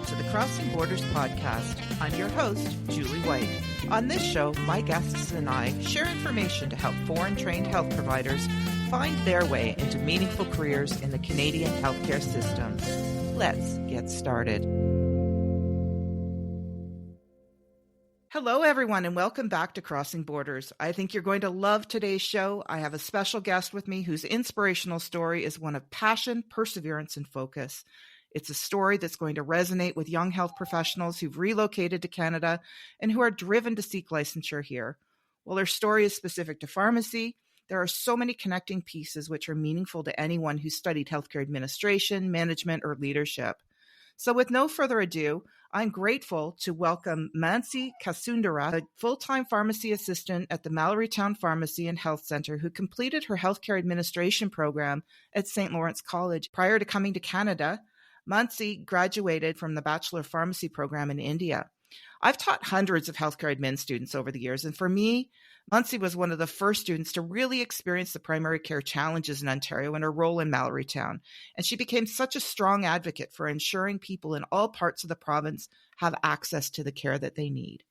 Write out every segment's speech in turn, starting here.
to the Crossing Borders podcast. I'm your host, Julie White. On this show, my guests and I share information to help foreign-trained health providers find their way into meaningful careers in the Canadian healthcare system. Let's get started. Hello, everyone, and welcome back to Crossing Borders. I think you're going to love today's show. I have a special guest with me whose inspirational story is one of passion, perseverance, and focus. It's a story that's going to resonate with young health professionals who've relocated to Canada and who are driven to seek licensure here. While her story is specific to pharmacy, there are so many connecting pieces which are meaningful to anyone who's studied healthcare administration, management, or leadership. So with no further ado, I'm grateful to welcome Mansi Kasundara, a full-time pharmacy assistant at the Mallorytown Pharmacy and Health Centre who completed her healthcare administration program at St. Lawrence College. Prior to coming to Canada, Mansi graduated from the Bachelor of Pharmacy program in India. I've taught hundreds of healthcare admin students over the years, and for me, Mansi was one of the first students to really experience the primary care challenges in Ontario and her role in Mallorytown. And she became such a strong advocate for ensuring people in all parts of the province have access to the care that they need.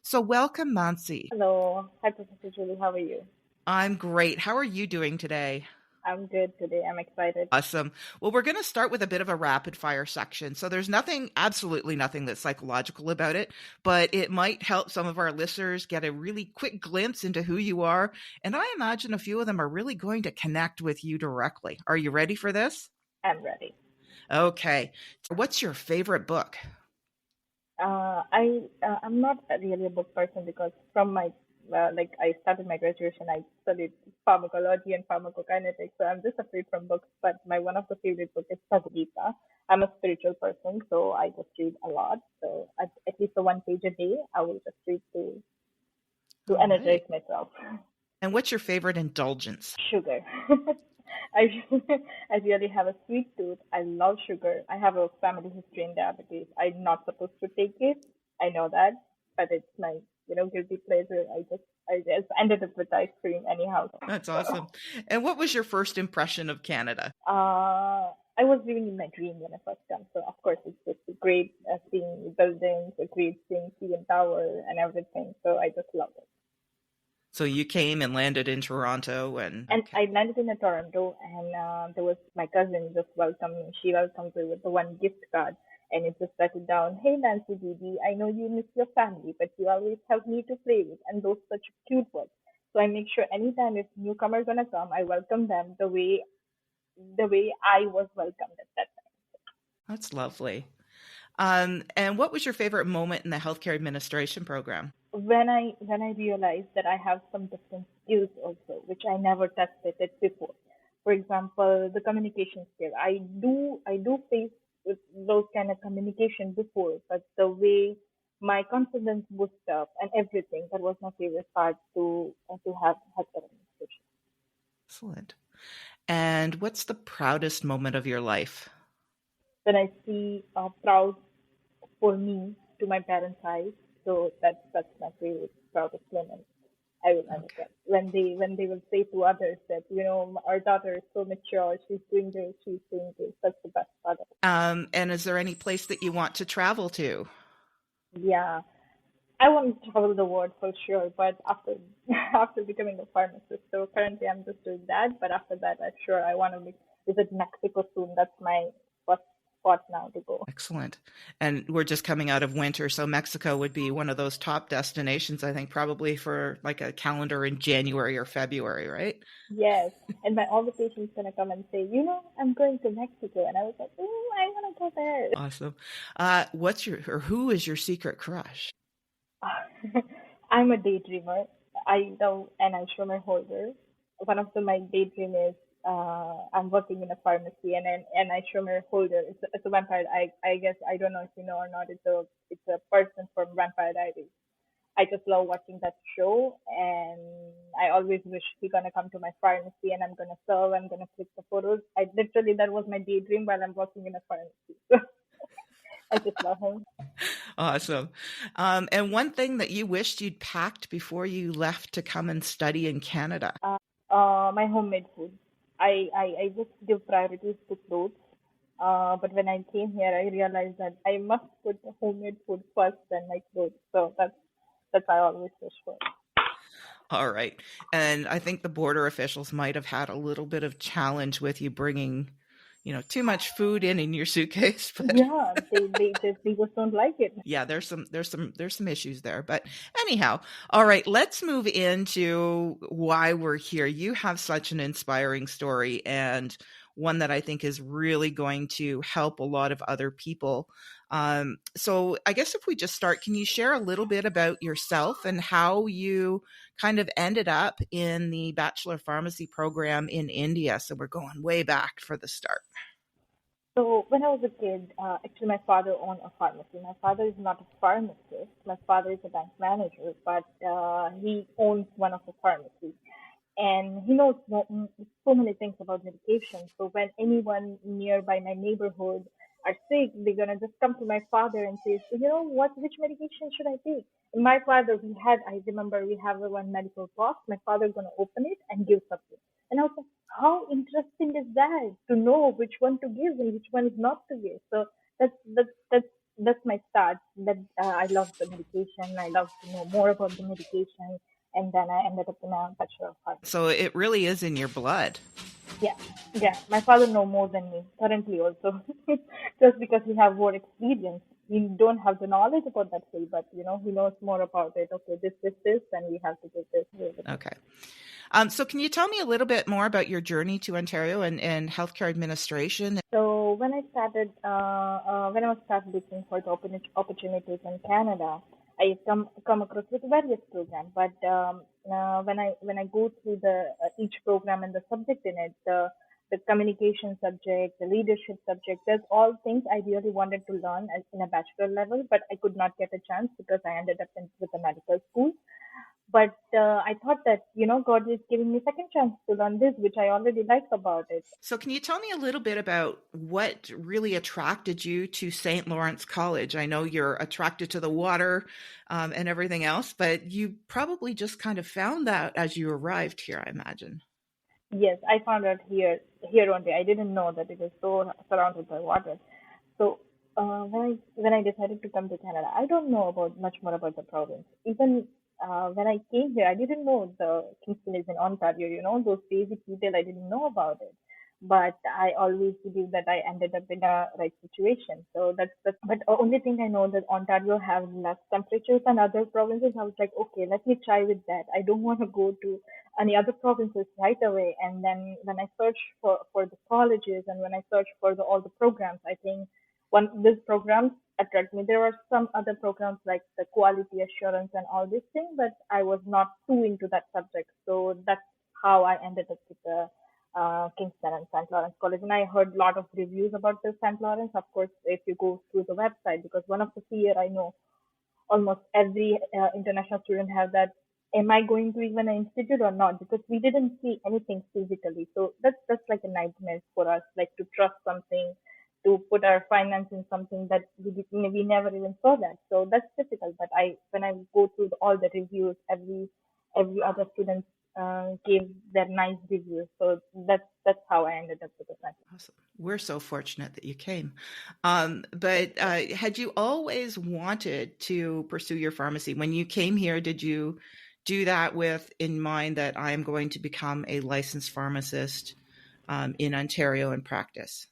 So welcome, Mansi. Hello. Hi, Professor Julie. How are you? I'm great. How are you doing today? I'm good today. I'm excited. Awesome. Well, we're going to start with a bit of a rapid fire section. So there's absolutely nothing that's psychological about it, but it might help some of our listeners get a really quick glimpse into who you are. And I imagine a few of them are really going to connect with you directly. Are you ready for this? I'm ready. Okay. So what's your favorite book? I'm not really a book person because from my I started my graduation, I studied pharmacology and pharmacokinetics, so I'm just afraid from books. But one of the favorite books is Gita. I'm a spiritual person, so I just read a lot. So at least one page a day, I will just read to energize myself. And what's your favorite indulgence? Sugar. I really have a sweet tooth. I love sugar. I have a family history in diabetes. I'm not supposed to take it. I know that, but it's my guilty pleasure. I just ended up with ice cream anyhow. That's awesome. And what was your first impression of Canada? I was living in my dream when I first came. So of course it's just great seeing buildings, a great seeing CN Tower and everything. So I just loved it. So you came and landed in Toronto and I landed in Toronto, and there was my cousin just welcomed me. She welcomed me with the one gift card. And it just started down, "Hey, Nancy Didi, I know you miss your family, but you always have me to play with," and those such cute words. So I make sure anytime if newcomers gonna come, I welcome them the way I was welcomed at that time. That's lovely. And what was your favorite moment in the healthcare administration program? When I realized that I have some different skills also, which I never tested it before. For example, the communication skill. I do face with those kind of communication before, but the way my confidence boosted up and everything, that was my favorite part to have healthcare administration. Excellent. And what's the proudest moment of your life? When I see proud for me to my parents' eyes, so that's my favorite proudest moment. I will understand when they will say to others that our daughter is so mature, she's doing this, she's doing this. That's the best part of it. And is there any place that you want to travel to? Yeah, I want to travel the world for sure, but after becoming a pharmacist. So currently I'm just doing that, but after that I'm sure I want to visit Mexico soon. That's my first spot now to go. Excellent. And we're just coming out of winter, so Mexico would be one of those top destinations, I think, probably for like a calendar in January or February, right? Yes. And all the patients going to come and say, I'm going to Mexico. And I was like, I want to go there. Awesome. Who is your secret crush? I'm a daydreamer. I know, and I show my holder. One of my daydream is I'm working in a pharmacy, and I show my holder. It's a vampire. I guess I don't know if you know or not. It's a person from Vampire Diaries. I just love watching that show, and I always wish he's gonna come to my pharmacy and I'm gonna serve. I'm gonna click the photos. That was my daydream while I'm working in a pharmacy. I just love him. Awesome. And one thing that you wished you'd packed before you left to come and study in Canada? My homemade food. I just give priorities to fruits. But when I came here, I realized that I must put the homemade food first than my clothes. So that's I always wish for. All right. And I think the border officials might have had a little bit of challenge with you bringing, too much food in your suitcase, but Yeah, they just don't like it. yeah, there's some issues there. But anyhow, all right, let's move into why we're here. You have such an inspiring story and one that I think is really going to help a lot of other people. So I guess if we just start, can you share a little bit about yourself and how you kind of ended up in the Bachelor Pharmacy program in India? So we're going way back for the start. So when I was a kid, actually my father owned a pharmacy. My father is not a pharmacist. My father is a bank manager, but he owns one of the pharmacies. And he knows so many things about medication. So when anyone nearby my neighborhood are sick, they're gonna just come to my father and say, so, which medication should I take? And my father, I remember we have one medical box. My father gonna open it and give something. And I was like, how interesting is that to know which one to give and which one is not to give? So that's my start. That I love the medication. I love to know more about the medication, and then I ended up in a Bachelor of Arts. So it really is in your blood. Yeah, yeah. My father know more than me currently also, just because he have more experience. We don't have the knowledge about that field, but he knows more about it. Okay, this, and we have to do this. Okay. So can you tell me a little bit more about your journey to Ontario and healthcare administration? So when I was started looking for the opportunities in Canada, I come across with various programs. But when I go through the each program and the subject in it, the communication subject, the leadership subject, there's all things I really wanted to learn in a bachelor level, but I could not get a chance because I ended up with a medical school. But I thought that God is giving me second chance to learn this, which I already like about it. So can you tell me a little bit about what really attracted you to St. Lawrence College? I know you're attracted to the water and everything else, but you probably just kind of found that as you arrived here, I imagine. Yes, I found out here only. I didn't know that it is so surrounded by water. So when I decided to come to Canada, I don't know about much more about the province. Even when I came here, I didn't know the Kingston is in Ontario. Those basic detail I didn't know about it. But I always believe that I ended up in a right situation. So that's. But only thing I know that Ontario have less temperatures than other provinces. I was like, okay, let me try with that. I don't want to go to any other provinces right away. And then when I search for the colleges and when I search for all the programs, I think one these programs attract me. There were some other programs like the quality assurance and all these things, but I was not too into that subject. So that's how I ended up with the Kingston and St. Lawrence College. And I heard a lot of reviews about the St. Lawrence. Of course, if you go through the website, because one of the fear I know almost every international student have that, am I going to even an institute or not, because we didn't see anything physically. So that's like a nightmare for us, like to trust something, to put our finance in something that we never even saw that. So that's difficult. But when I go through all the reviews, every other student gave their nice reviews. So that's how I ended up with the franchise. Awesome. We're so fortunate that you came. But had you always wanted to pursue your pharmacy? When you came here, did you do that with in mind that I am going to become a licensed pharmacist in Ontario and practice?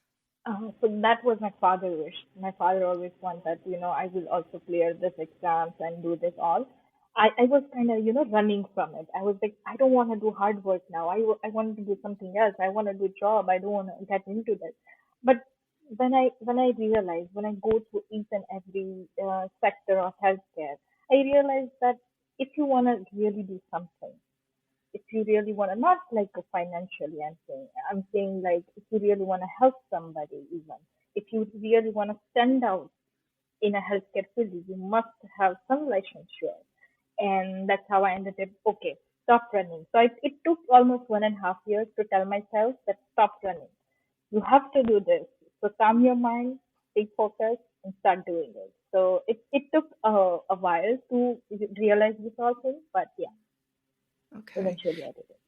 So that was my father's wish. My father always wanted that, I will also clear this exams and do this all. I was kind of, running from it. I was like, I don't want to do hard work now. I want to do something else. I want to do job. I don't want to get into this. But when I realized, when I go through each and every sector of healthcare, I realized that if you want to really do something, if you really want to, not like a financially, I'm saying like if you really want to help somebody, even if you really want to stand out in a healthcare field, you must have some licensure. And that's how I ended up, okay, stop running. So it took almost 1.5 years to tell myself that stop running. You have to do this. So calm your mind, stay focused, and start doing it. So it took a while to realize this all thing, but yeah, Okay. eventually I did it.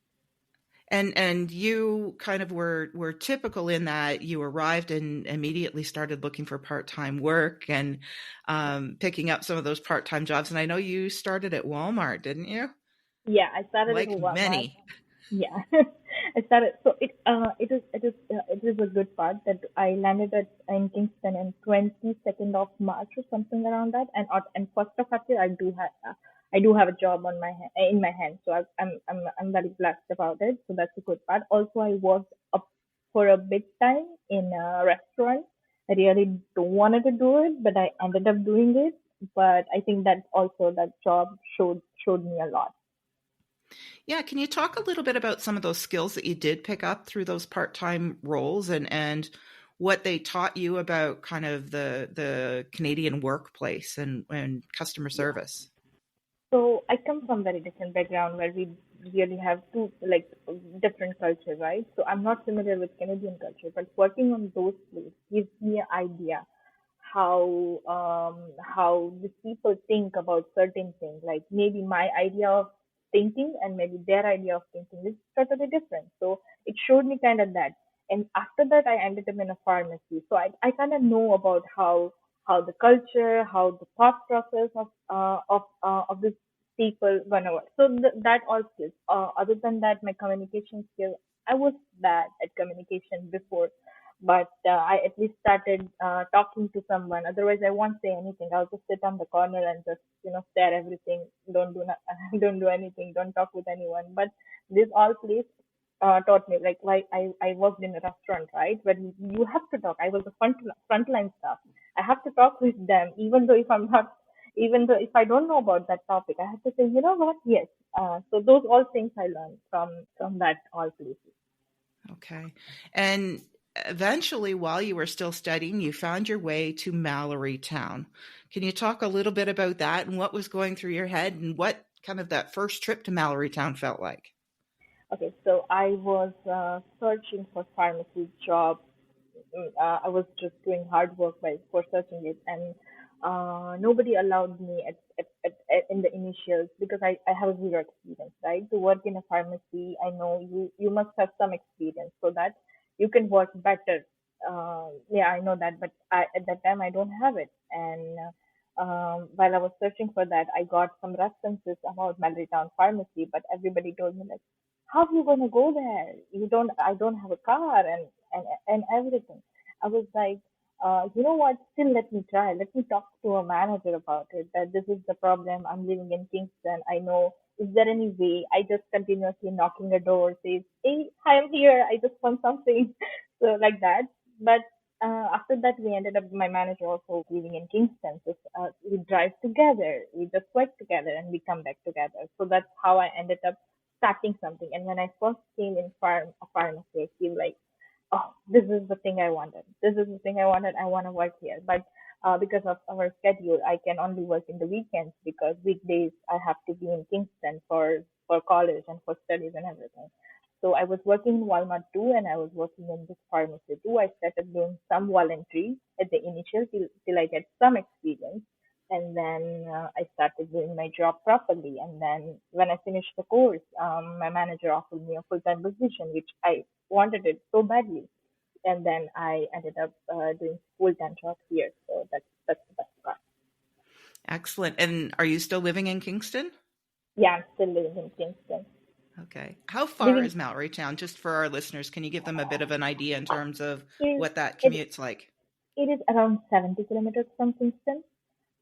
And you kind of were typical in that you arrived and immediately started looking for part-time work and picking up some of those part-time jobs. And I know you started at Walmart, didn't you? Yeah, I started at Like Walmart. many. Yeah, I started. So it is a good part that I landed at in Kingston in 22nd of March or something around that, and first of April I do have a job on my in my hand, so I'm very blessed about it. So that's a good part. Also, I worked up for a bit time in a restaurant. I really don't wanted to do it, but I ended up doing it. But I think that also that job showed me a lot. Yeah, can you talk a little bit about some of those skills that you did pick up through those part-time roles and what they taught you about kind of the Canadian workplace and customer Yeah. service? So I come from very different background where we really have two like different culture, right? So I'm not familiar with Canadian culture, but working on those places gives me an idea how the people think about certain things. Like maybe my idea of thinking and maybe their idea of thinking is totally different. So it showed me kind of that. And after that, I ended up in a pharmacy. So I kind of know about how the culture, how the thought process of this people gonna work. So that all skills. Other than that, my communication skill, I was bad at communication before, but I at least started talking to someone. Otherwise, I won't say anything. I'll just sit on the corner and just stare everything. Don't do don't do anything. Don't talk with anyone. But this all place taught me like I worked in a restaurant, right, where you have to talk. I was a frontline staff. I have to talk with them, even though if I don't know about that topic, I have to say, you know what? Yes. So those all things I learned from that all places. Okay. And eventually, while you were still studying, you found your way to Mallory Town. Can you talk a little bit about that and what was going through your head and what kind of that first trip to Mallory Town felt like? Okay, so I was searching for pharmacy job. I was just doing hard work for searching it, and nobody allowed me in the initials because I have zero experience, right? To work in a pharmacy, I know you must have some experience so that you can work better. Yeah, I know that, but at that time I don't have it, and while I was searching for that, I got some references about Mallory Town Pharmacy, but everybody told me like, how are you gonna go there? I don't have a car and everything. I was like, you know what? Still, let me try. Let me talk to a manager about it. That this is the problem. I'm living in Kingston. I know. Is there any way? I just continuously knocking the door, says, "Hey, I am here. I just want something." So like that. But after that, we ended up. My manager also living in Kingston. So we drive together. We just work together, and we come back together. So that's how I ended up starting something. And when I first came in pharmacy, I feel like, oh, this is the thing I wanted. This is the thing I wanted. I want to work here. But because of our schedule, I can only work in the weekends because weekdays I have to be in Kingston for college and for studies and everything. So I was working in Walmart too, and I was working in this pharmacy too. I started doing some voluntary at the initial till I get some experience, and then I started doing my job properly. And then when I finished the course, my manager offered me a full-time position, which I wanted it so badly. And then I ended up doing full-time job here. So that's the best part. Excellent. And are you still living in Kingston? Yeah, I'm still living in Kingston. Okay. How far Living is Mallory Town? Just for our listeners, can you give them a bit of an idea in terms of is what that it commute's like? it is around 70 kilometers from Kingston.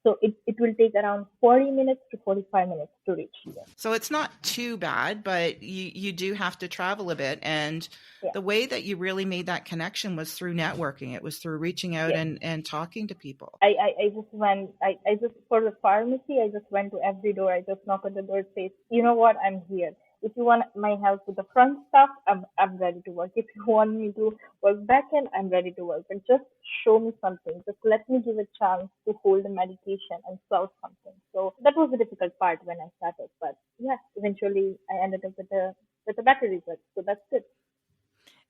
So it will take around 40 minutes to 45 minutes to reach here. So it's not too bad, but you do have to travel a bit. And Yeah. the way that you really made that connection was through networking. It was through reaching out Yes. and talking to people. I just went I just for the pharmacy I just went to every door. I just knock on the door, says, you know what, I'm here. If you want my help with the front stuff, I'm ready to work. If you want me to work back end, I'm ready to work. But just show me something. Just let me give a chance to hold the medication and solve something. So that was the difficult part when I started. But yeah, eventually I ended up with a better result. So that's good.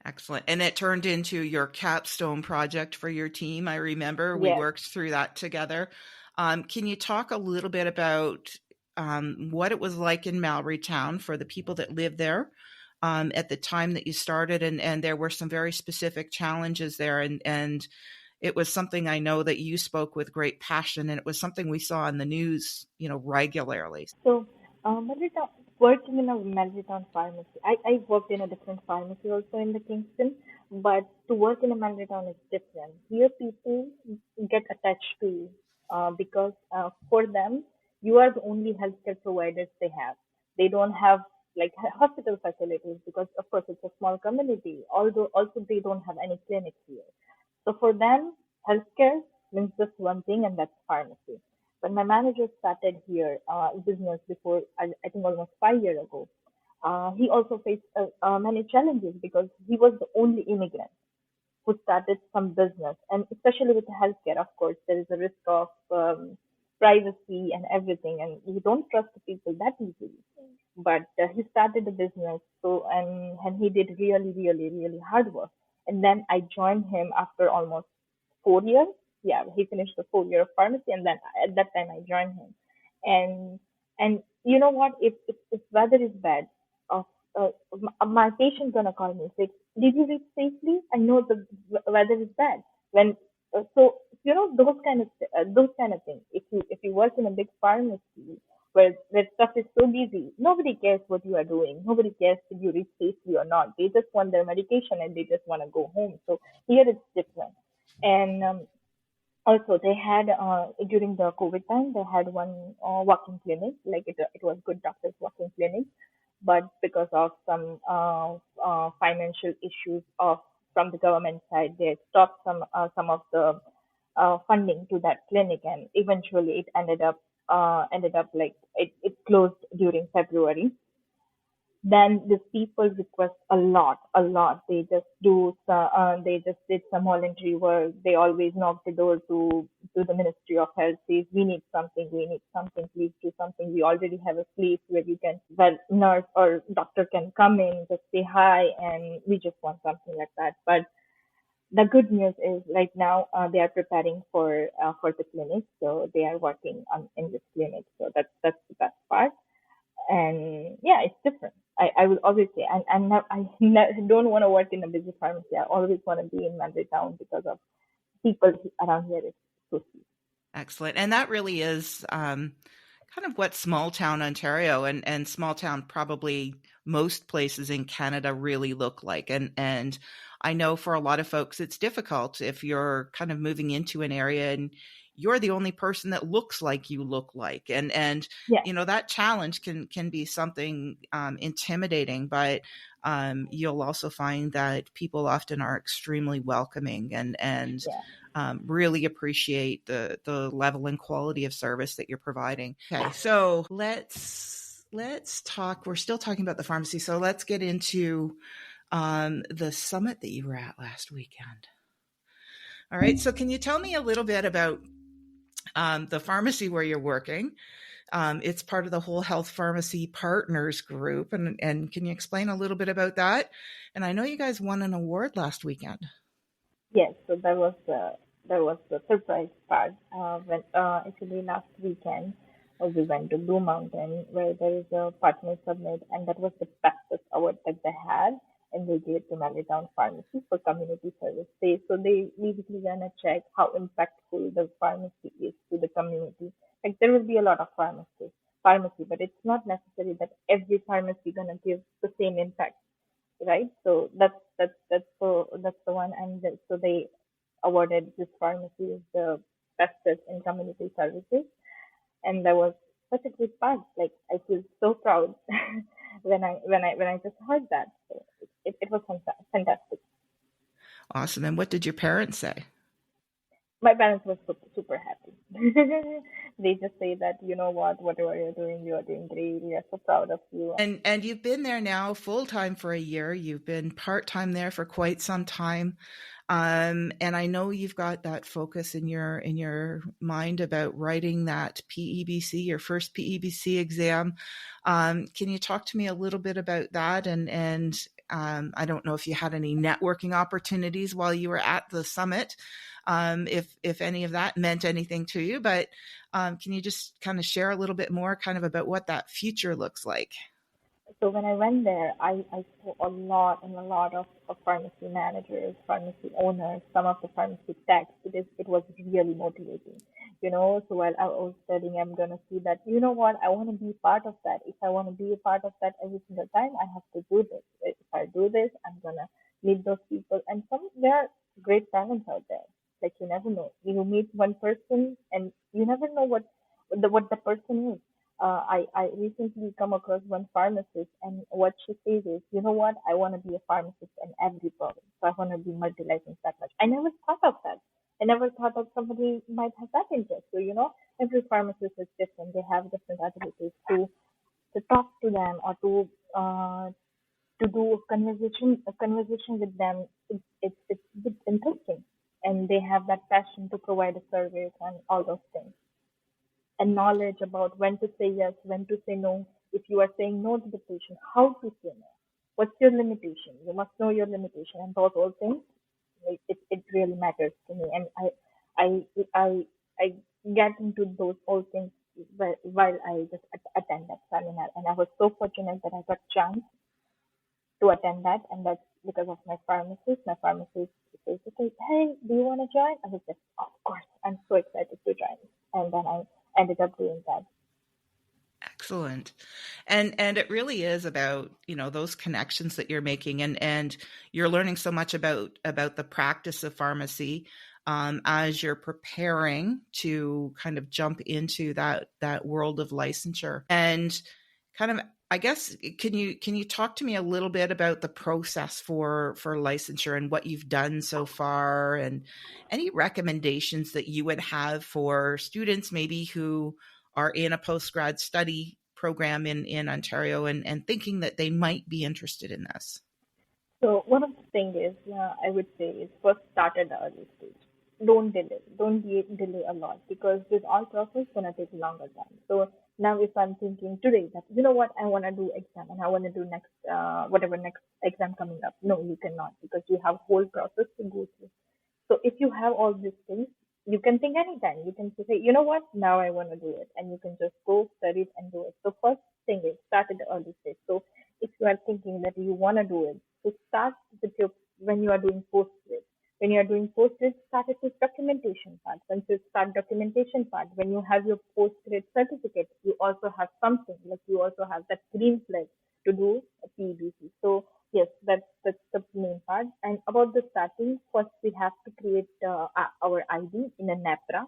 Excellent. And it turned into your capstone project for your team. I remember we Yes. worked through that together. Can you talk a little bit about what it was like in Mallory Town for the people that live there? at the time that you started, and there were some very specific challenges there, and it was something I know that you spoke with great passion, and it was something we saw in the news, regularly. So, Melita, working in a Melita pharmacy, I worked in a different pharmacy also in the Kingston, but to work in a Melita is different. Here, people get attached to you because for them, you are the only healthcare providers they have. They don't have like hospital facilities because, of course, it's a small community. Although also they don't have any clinics here. So for them, healthcare means just one thing, and that's pharmacy. When my manager started here business before, I think almost 5 years ago, he also faced many challenges because he was the only immigrant who started some business, and especially with healthcare, of course, there is a risk of privacy and everything, and you don't trust the people that easily. But he started the business, so and he did really, really, really hard work. And then I joined him after almost 4 years. Yeah, he finished the 4 year of pharmacy, and then at that time I joined him. And you know what? If weather is bad, uh, my patient gonna call me say, "Did you reach safely? I know the weather is bad." When so those kind of things. If you work in a big pharmacy where stuff is so busy, nobody cares what you are doing. Nobody cares if you reach safely or not. They just want their medication and they just want to go home. So here it's different. And also, they had during the COVID time, they had one walking clinic, like it was good doctors walking clinic, but because of some financial issues of from the government side, they stopped some of the funding to that clinic, and eventually it ended up like it closed during February. Then these people request a lot. They just did some voluntary work. They always knock the door to the Ministry of Health, says we need something, please do something. We already have a place where nurse or doctor can come in, just say hi, and we just want something like that. But the good news is right now they are preparing for the clinic, so they are working on in this clinic. So that's the best part. And yeah, it's different. I will always say, don't want to work in a busy pharmacy. I always want to be in Mandalay Town because of people around here is so sweet. Excellent. And that really is kind of what small town Ontario and small town probably most places in Canada really look like. And I know for a lot of folks, it's difficult if you're kind of moving into an area and you're the only person that looks like you look like. And Yeah, that challenge can be something intimidating, but you'll also find that people often are extremely welcoming and yeah. really appreciate the level and quality of service that you're providing. Okay, so let's talk. We're still talking about the pharmacy, so let's get into the summit that you were at last weekend. All right, so can you tell me a little bit about the pharmacy where you're working? It's part of the Whole Health Pharmacy Partners Group, and can you explain a little bit about that? And I know you guys won an award last weekend. Yes, so that was the surprise part. When actually last weekend we went to Blue Mountain where there is a partner summit, and that was the fastest award that they had, and they gave to Town Pharmacy for community service. They basically gonna check how impactful the pharmacy is to the community. Like there will be a lot of pharmacy, but it's not necessary that every pharmacy gonna give the same impact, right? So that's the one, and so they awarded this pharmacy as the bestest in community services, and that was such a good part. Like I feel so proud when I just heard that. So it was fantastic. Awesome. And what did your parents say? My parents were super, super happy. They just say that you know what, whatever you are doing great. We are so proud of you. And you've been there now full time for a year. You've been part time there for quite some time. And I know you've got that focus in your mind about writing that PEBC, your first PEBC exam. Can you talk to me a little bit about that? And I don't know if you had any networking opportunities while you were at the summit, if any of that meant anything to you. But can you just kind of share a little bit more kind of about what that future looks like? So when I went there, I saw a lot and a lot of pharmacy managers, pharmacy owners, some of the pharmacy techs. It was really motivating, you know. So while I was studying, I'm gonna see that, you know what, I want to be part of that. If I want to be a part of that every single time, I have to do this. If I do this, I'm gonna meet those people. And some there are great talents out there. Like you never know. You meet one person, and you never know what the person is. I recently come across one pharmacist, and what she says is, you know what, I want to be a pharmacist in every province. So I want to be multi-licensed that much. I never thought of that. I never thought that somebody might have that interest. So, you know, every pharmacist is different. They have different abilities to talk to them or to do a conversation with them. It's interesting, and they have that passion to provide a service and all those things, and knowledge about when to say yes, when to say no. If you are saying no to the patient, how to say no. What's your limitation? You must know your limitation, and those all things. Like, it really matters to me, and I I get into those all things while I just attend that seminar, and I was so fortunate that I got chance to attend that, and that's because of my pharmacist. My pharmacist says, okay, hey, do you want to join? I was like, of course, I'm so excited to join. And then I ended up doing that. Excellent. And it really is about, those connections that you're making, and you're learning so much about the practice of pharmacy, as you're preparing to kind of jump into that world of licensure. And kind of, I guess, can you talk to me a little bit about the process for licensure and what you've done so far, and any recommendations that you would have for students maybe who are in a postgrad study program in Ontario, and thinking that they might be interested in this? So one of the things is, I would say, is first start at the early stage. Don't delay. Don't delay a lot, because this all process gonna take longer time. So now if I'm thinking today that, you know what, I wanna do exam and I wanna do next whatever next exam coming up. No, you cannot, because you have whole process to go through. So if you have all these things, you can think anytime. You can say, you know what, now I want to do it, and you can just go study it and do it. So first thing is start at the early stage. So if you are thinking that you want to do it, so start with your when you are doing post-grad. When you are doing post-grad, start at this documentation part. Once you start documentation part, when you have your post-grad certificate, you also have something like you also have that green flag to do a PBC. So yes, that's the main part. And about the starting, first we have to create our ID in a NAPRA.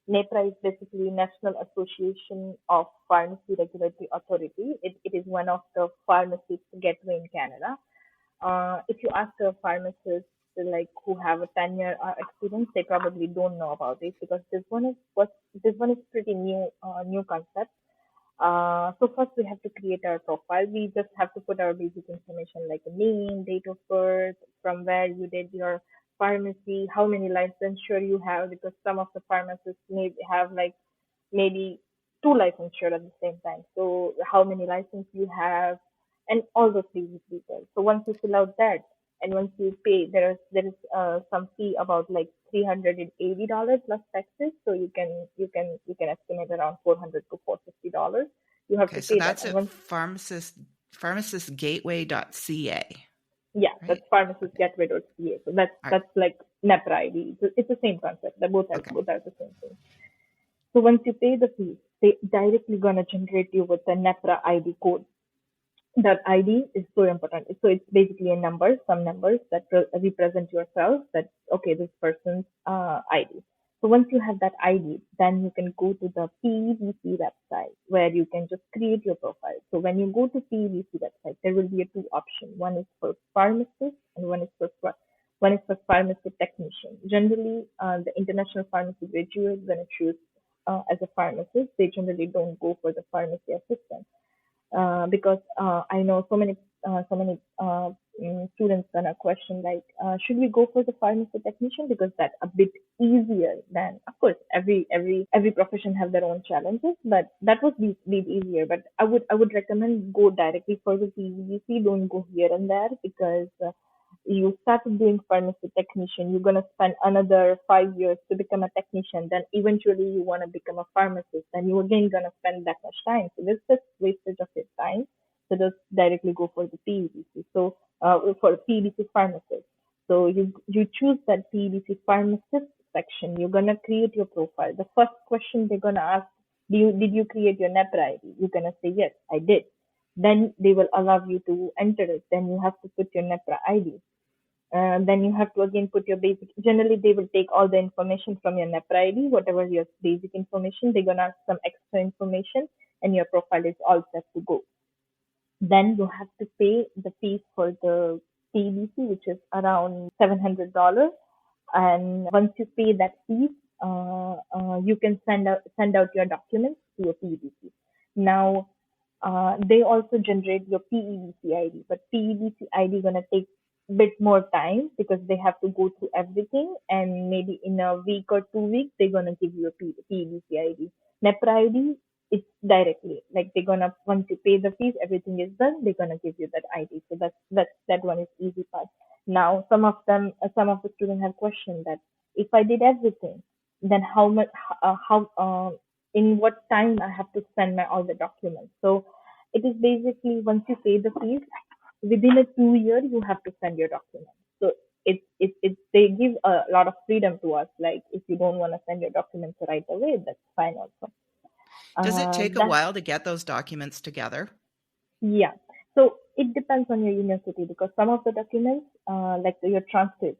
NAPRA is basically National Association of Pharmacy Regulatory Authority. It is one of the pharmacist gateway in Canada. If you ask a pharmacist like who have a 10-year experience, they probably don't know about it, because this one is pretty new concept. So first we have to create our profile. We just have to put our basic information like a name, date of birth, from where you did your pharmacy, how many licensure you have, because some of the pharmacists may have like maybe two licensure at the same time. So how many license you have, and all those basic details. So once you fill out that, and once you pay, there is some fee about like $380 plus taxes. So you can estimate around 400 to $450. You have Okay, to so pay that, that's and at once pharmacistgateway.ca, yeah, that's right? Okay. pharmacistgateway.ca. So that's All right. that's like NEPRA ID. It's the same concept. They both are Okay. both are the same thing. So once you pay the fee, they directly gonna generate you with the NEPRA ID code. That ID is so important. So it's basically a number, some numbers that represent yourself. That okay, this person's ID. So once you have that ID, then you can go to the PVC website where you can just create your profile. So when you go to PVC website, there will be a two option. One is for pharmacist, and one is for pharmacy technician. Generally, the international pharmacy graduate gonna choose as a pharmacist. They generally don't go for the pharmacy assistant, because I know so many students gonna question like, should we go for the pharmacy technician, because that's a bit easier than, of course, every profession have their own challenges, but that was bit easier. But I would recommend go directly for the PVC. Don't go here and there, because you started doing pharmacy technician, you're going to spend another 5 years to become a technician, then eventually you want to become a pharmacist, then you again going to spend that much time. So this is just wastage of your time. just directly go for the PEDC. So for PEDC pharmacist. So you choose that PEDC pharmacist section. You're gonna create your profile. The first question they're gonna ask, did you create your NEPRA ID? You're gonna say yes, I did. Then they will allow you to enter it. Then you have to put your NEPRA ID. Then you have to again put your basic. Generally, they will take all the information from your NEPRA ID, whatever your basic information. They're gonna ask some extra information, and your profile is all set to go. Then you have to pay the fees for the PBC, which is around $700. And once you pay that fee, you can send out your documents to a PBC. Now, they also generate your PEBC ID, but PEBC ID gonna take a bit more time because they have to go through everything, and maybe in a week or 2 weeks they're gonna give you a PEBC ID. NEPRA ID, it's directly like they're gonna, once you pay the fees, everything is done. They're gonna give you that ID. So that one is easy part. Now, some of the students have questioned that if I did everything, then how much, how in what time I have to send my all the documents. So it is basically once you pay the fees, within a 2 year you have to send your documents. So it they give a lot of freedom to us. Like if you don't want to send your documents right away, that's fine also. Does it take a That while to get those documents together? Yeah. So it depends on your university because some of the documents, like your transcript,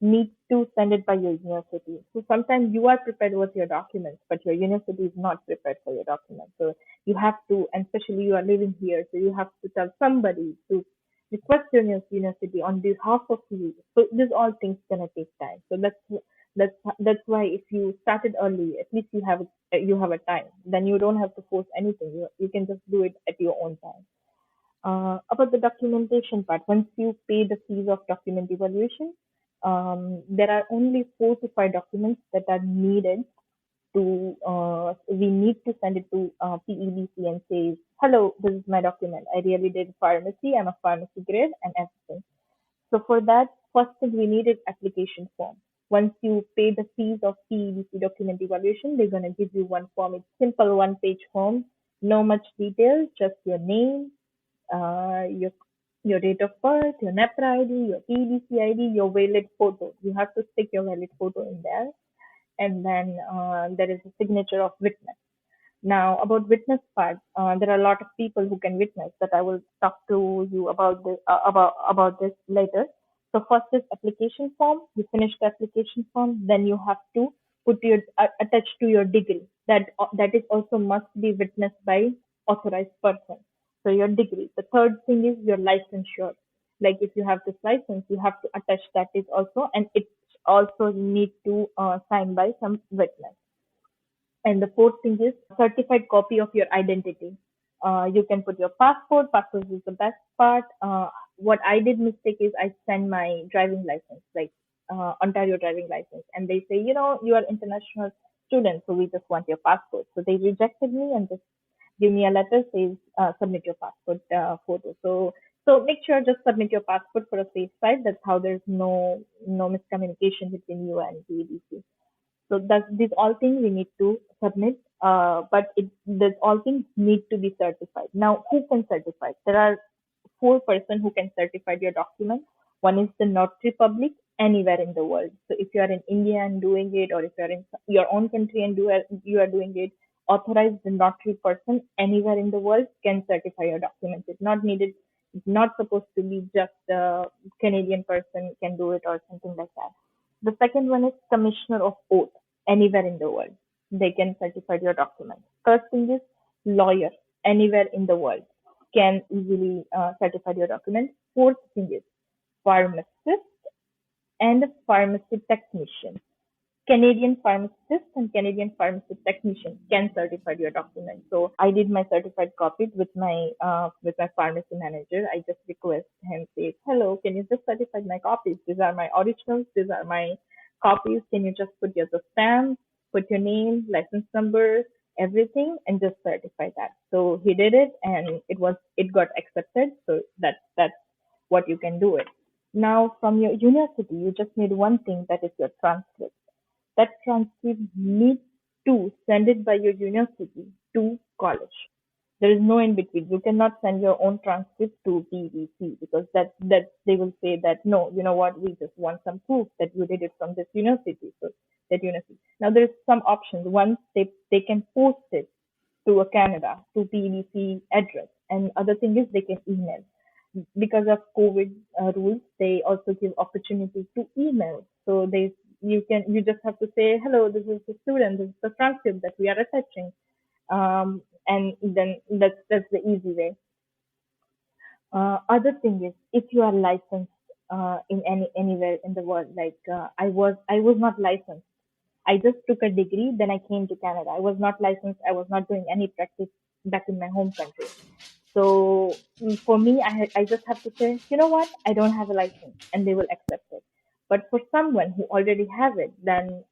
need to send it by your university. So sometimes you are prepared with your documents, but your university is not prepared for your documents. So you have to, and especially you are living here, so you have to tell somebody to request your university on behalf of you. So these all things gonna take time. So that's why if you started early, at least you have a time. Then you don't have to force anything. You can just do it at your own time. About the documentation part, once you pay the fees of document evaluation, there are only 4 to 5 documents that are needed to, we need to send it to PEDC and say, hello, this is my document. I really did pharmacy. I'm a pharmacy grade and everything. So for that, first thing we need is application form. Once you pay the fees of PEDC document evaluation, they're going to give you one form. It's simple one-page form, no much detail, just your name, your date of birth, your NEPRA ID, your PDC ID, your valid photo. You have to stick your valid photo in there, and then there is a signature of witness. Now, about witness part, there are a lot of people who can witness that I will talk to you about this later. So first is application form. You finish the application form, then you have to put your attach to your degree. That is also must be witnessed by authorized person. So your degree. The third thing is your licensure. Like if you have this license, you have to attach that is also, and it also need to sign by some witness. And the fourth thing is certified copy of your identity. You can put your passport. Passport is the best part. What I did mistake is I sent my driving license, like Ontario driving license, and they say, you are international student, so we just want your passport. So they rejected me and just give me a letter says submit your passport photo. So make sure just submit your passport for a safe side. That's how there's no miscommunication between you and the EDC. So that these all things we need to submit, but these all things need to be certified. Now, who can certify? There are 4 person who can certify your document. One is the notary public anywhere in the world. So if you are in India and doing it, or if you are in your own country and you are doing it, authorized the notary person anywhere in the world can certify your documents. It's not needed. It's not supposed to be just a Canadian person can do it or something like that. The second one is commissioner of oath anywhere in the world. They can certify your documents. Third thing is lawyer anywhere in the world can easily certify your documents. Fourth thing is pharmacist and pharmacy technician. Canadian pharmacist and Canadian pharmacy technician can certify your document. So I did my certified copies with my pharmacy manager. I just request him, say, hello, can you just certify my copies? These are my originals. These are my copies. Can you just put your stamp, put your name, license number, everything, and just certify that? So he did it, and it got accepted. So that's what you can do it. Now from your university, you just need one thing, that is your transcript. That transcript needs to send it by your university to college. There is no in between. You cannot send your own transcript to BBC because that they will say that no, you know what, we just want some proof that you did it from this university. So that university. Now there is some options. Once they can post it to a Canada to BBC address, and other thing is they can email. Because of COVID rules, they also give opportunity to email. So you just have to say hello, this is the student, this is the transcript that we are attaching, and then that's the easy way. Other thing is if you are licensed in anywhere in the world, like I was not licensed. I just took a degree, then I came to Canada. I was not licensed. I was not doing any practice back in my home country. So for me, I just have to say, you know what, I don't have a license, and they will accept it. But for someone who already have it, then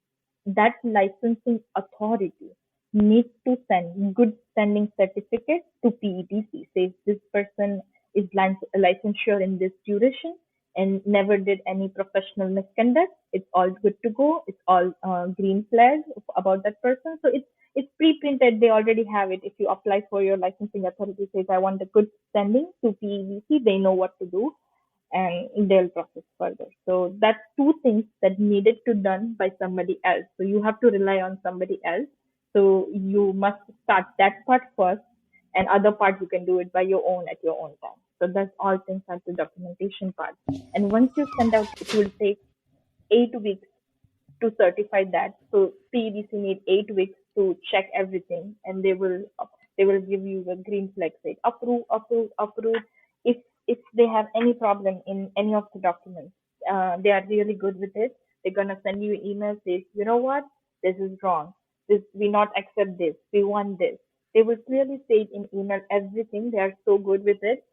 that licensing authority needs to send good standing certificate to PETC. Says this person is licensure in this duration and never did any professional misconduct. It's all good to go. It's all green flag about that person. So it's pre-printed. They already have it. If you apply for your licensing authority, says I want a good standing to PEBC, they know what to do and they'll process further. So that's two things that needed to done by somebody else. So you have to rely on somebody else. So you must start that part first, and other part you can do it by your own at your own time. So that's all things at the documentation part. And once you send out, it will take 8 weeks to certify that. So PEDC need 8 weeks to check everything, and they will give you the green flag, say approve, approve, approve. If they have any problem in any of the documents, they are really good with it. They're gonna send you an email, say, you know what, this is wrong. This we not accept this. We want this. They will clearly say it in email everything. They are so good with it,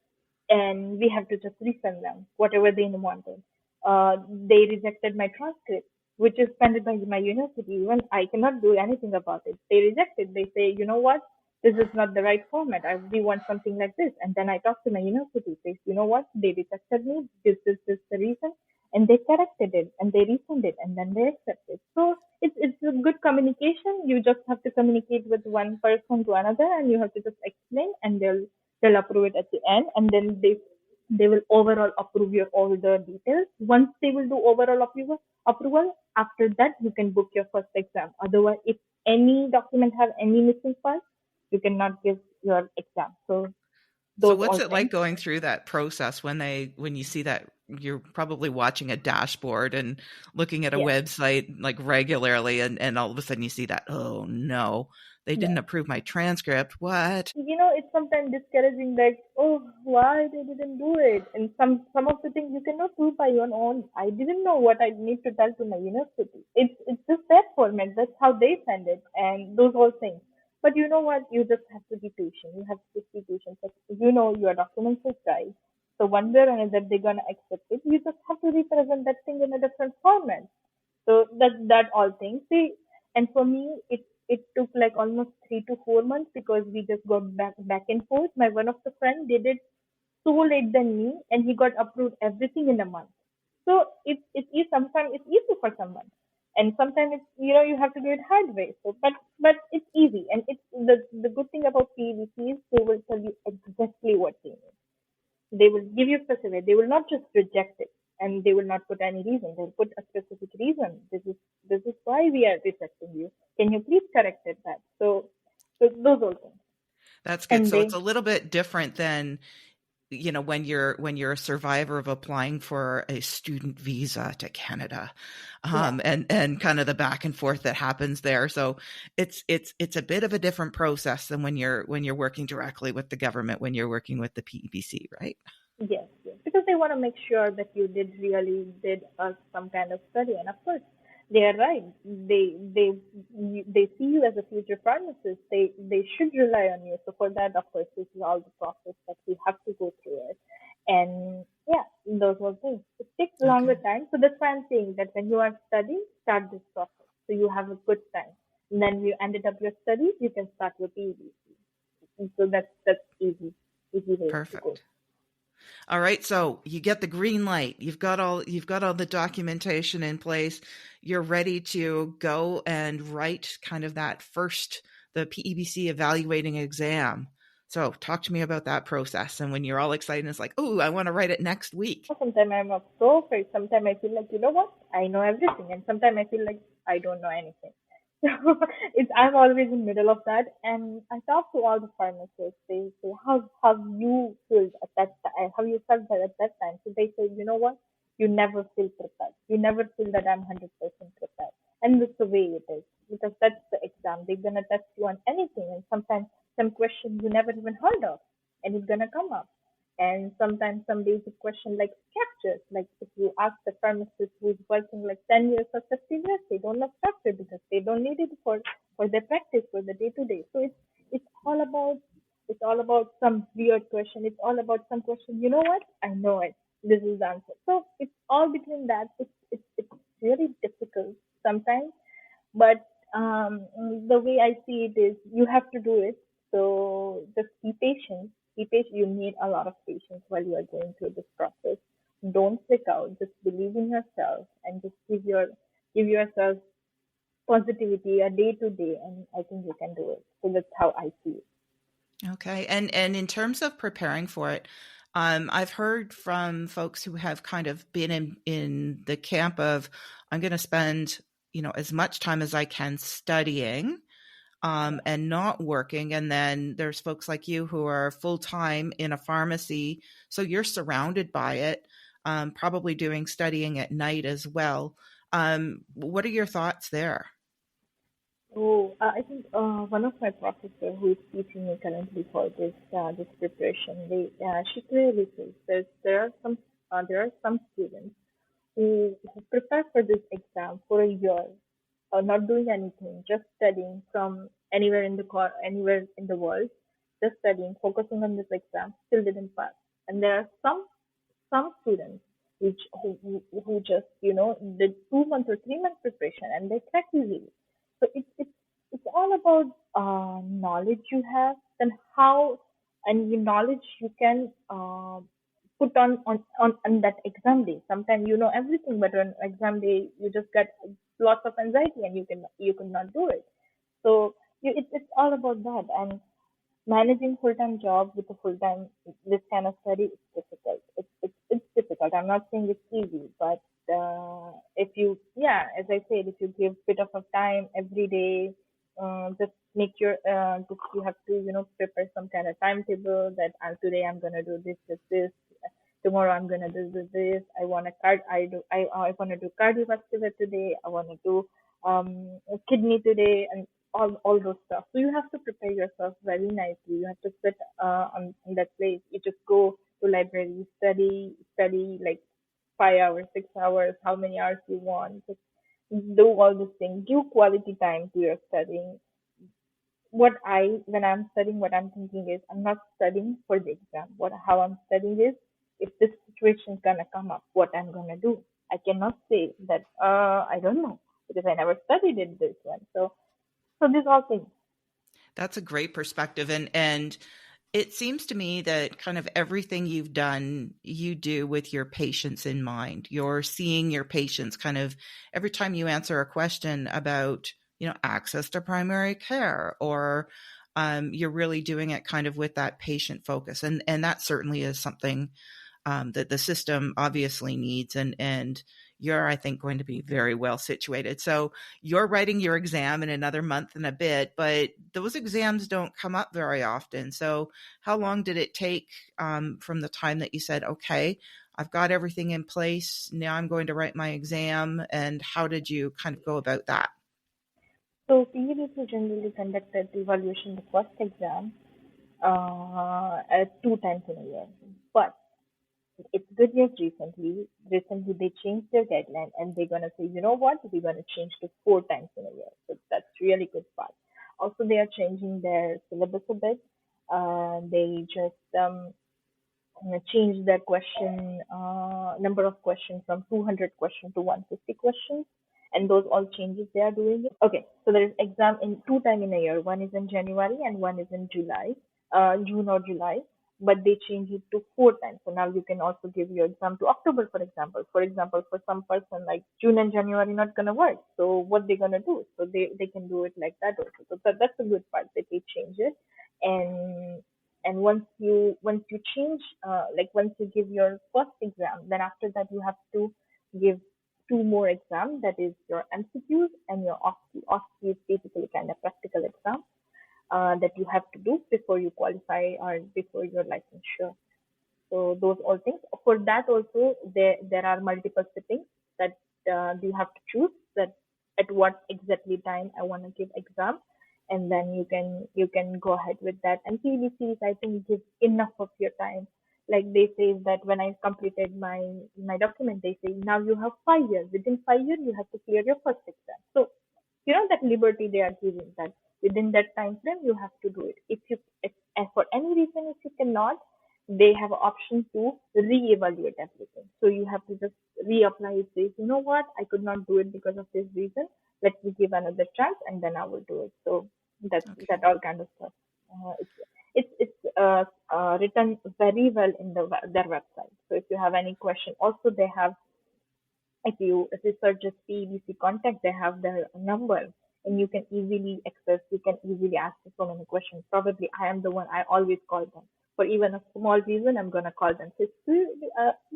and we have to just resend them whatever they wanted. They rejected my transcript, which is funded by my university. Even I cannot do anything about it. They rejected. They say, you know what, this is not the right format. We want something like this. And then I talked to my university. Say, you know what, they rejected me. This the reason. And they corrected it and they resend it and then they accept it. So it's a good communication. You just have to communicate with one person to another, and you have to just explain, and they'll approve it at the end, and then they will overall approve your all the details. Once they will do overall approval, after that you can book your first exam. Otherwise, if any document have any missing parts, you cannot give your exam. So So those what's all it things. like going through that process when you see that you're probably watching a dashboard and looking at a Yeah. website like regularly and all of a sudden you see that, oh no, they didn't Yeah. approve my transcript. What? It's sometimes discouraging, like, oh, why they didn't do it, and some of the things you cannot do by your own. I didn't know what I need to tell to my university. It's just that format. That's how they send it, and those whole things. But you know what? You just have to be patient. You have to just be patient. Like, your documents is right. So one way or another, they're gonna accept it. You just have to represent that thing in a different format. So that all things. See, and for me, it took like almost 3 to 4 months because we just got back and forth. My one of the friend did it so late than me, and he got approved everything in a month. So it's sometimes it's easy for someone, and sometimes it's you have to do it hard way. So but it's easy, and it's the good thing about PVC is they will tell you exactly what they need. They will give you specific. They will not just reject it, and they will not put any reason. They'll put a specific reason. This is why we are rejecting you. Can you please correct it that? So those all things. That's good. And So it's they a little bit different than when you're a survivor of applying for a student visa to Canada, yeah. and kind of the back and forth that happens there. So it's a bit of a different process than when you're working directly with the government, when you're working with the PEBC, right? Yes, yes, because they want to make sure that you did some kind of study, and of course, they are right. They see you as a future pharmacist. They should rely on you. So for that, of course, this is all the process that we have to go through it, and yeah, those were things. It takes longer Okay. time, so that's why I'm saying that when you are studying, start this process so you have a good time. And then you ended up your studies, you can start your PhD. And so that's easy way to go. Perfect. All right, so you get the green light. You've got all the documentation in place. You're ready to go and write kind of the PEBC evaluating exam. So talk to me about that process and when you're all excited, it's like, oh, I want to write it next week. Sometimes I'm so afraid. Sometimes I feel like, you know what? I know everything. And sometimes I feel like I don't know anything. So I'm always in the middle of that. And I talk to all the pharmacists. They say, how you feel at that time? How you felt that at that time? So they say, you know what? You never feel prepared. You never feel that I'm 100% prepared. And that's the way it is. Because that's the exam. They're going to test you on anything. And sometimes some questions you never even heard of. And it's going to come up. And sometimes some basic question like structures, like if you ask the pharmacist who's working like 10 years or 15 years, they don't know structure because they don't need it for their practice, for the day to day. So it's all about it's all about some weird question. It's all about some question. You know what? I know it. This is the answer. So it's all between that. It's really difficult sometimes, but the way I see it is you have to do it. So just be patient. Be patient. You need a lot of patience while you are going through this process. Don't freak out. Just believe in yourself and just give yourself positivity a day to day, and I think you can do it. So that's how I see it. Okay. And in terms of preparing for it, I've heard from folks who have kind of been in the camp of I'm going to spend, as much time as I can studying, Yeah. and not working. And then there's folks like you who are full time in a pharmacy. So you're surrounded by it, probably doing studying at night as well. What are your thoughts there? So I think one of my professors who is teaching me currently for this preparation, she clearly says there are some students who prepare for this exam for a year, not doing anything, just studying from anywhere in the world, just studying, focusing on this exam, still didn't pass. And there are some students who just did 2 months or 3 months preparation and they crack easily. So it's all about knowledge you have and how and your knowledge you can put on that exam day. Sometimes you know everything, but on exam day you just get lots of anxiety and you cannot do it. So it's all about that. And managing full-time job with a full-time this kind of study is difficult. It's difficult. I'm not saying it's easy, but if you yeah, as I said, if you give bit of a time every day, just make your just you have to prepare some kind of timetable that today I'm gonna do this. Tomorrow I'm gonna do this. I want a card. I want to do cardiovascular today. I want to do kidney today, and all those stuff. So you have to prepare yourself very nicely. You have to sit on that place. You just go to library, study like 5 hours, 6 hours, how many hours you want. Just do all these things. Give quality time to your studying. When I'm studying, what I'm thinking is I'm not studying for the exam. How I'm studying is if this situation is gonna come up, what I'm gonna do. I cannot say that I don't know because I never studied it this one. So these all things. That's a great perspective. And it seems to me that kind of everything you've done, you do with your patients in mind. You're seeing your patients kind of every time you answer a question about, access to primary care or you're really doing it kind of with that patient focus. And that certainly is something that the system obviously needs. And you're, I think, going to be very well situated. So you're writing your exam in another month and a bit, but those exams don't come up very often. So how long did it take from the time that you said, okay, I've got everything in place. Now I'm going to write my exam. And how did you kind of go about that? So PEBC generally conducted the evaluation, the first exam, at 2 times in a year. But it's good news recently. Recently they changed their guideline and they're gonna say, you know what, we're gonna change to 4 times in a year. So that's really good part. Also, they are changing their syllabus a bit. They just change their question number of questions from 200 questions to 150 questions, and those all changes they are doing it. Okay, so there is exam in 2 time in a year. One is in January and one is in June or July. But they change it to 4 times. So now you can also give your exam to October, for example. For example, for some person like June and January not gonna work. So what they gonna do? So they can do it like that also. So that's a good part that they change it. And And once you change, once you give your first exam, then after that you have to give two more exams. That is your MCQs and your OSCE. OSCE is basically kind of practical exam that you have to do before you qualify or before your licensure. So those all things. For that also, there are multiple settings that you have to choose that at what exactly time I want to give exam, and then you can go ahead with that. And PBCs I think give enough of your time. Like they say that when I completed my document, they say now you have 5 years. Within 5 years, you have to clear your first exam. So that liberty they are giving, that within that time frame you have to do it. If for any reason if you cannot, they have an option to re-evaluate everything. So you have to just reapply it. Say, you know what, I could not do it because of this reason. Let me give another chance, and then I will do it. So Okay. that all kind of stuff. It's written very well in their website. So if you have any question, also they have, if you search just PEBC contact, they have their number, and you can easily access. You can easily ask them so many questions. Probably I am the one I always call them for even a small reason. I'm gonna call them. Say, do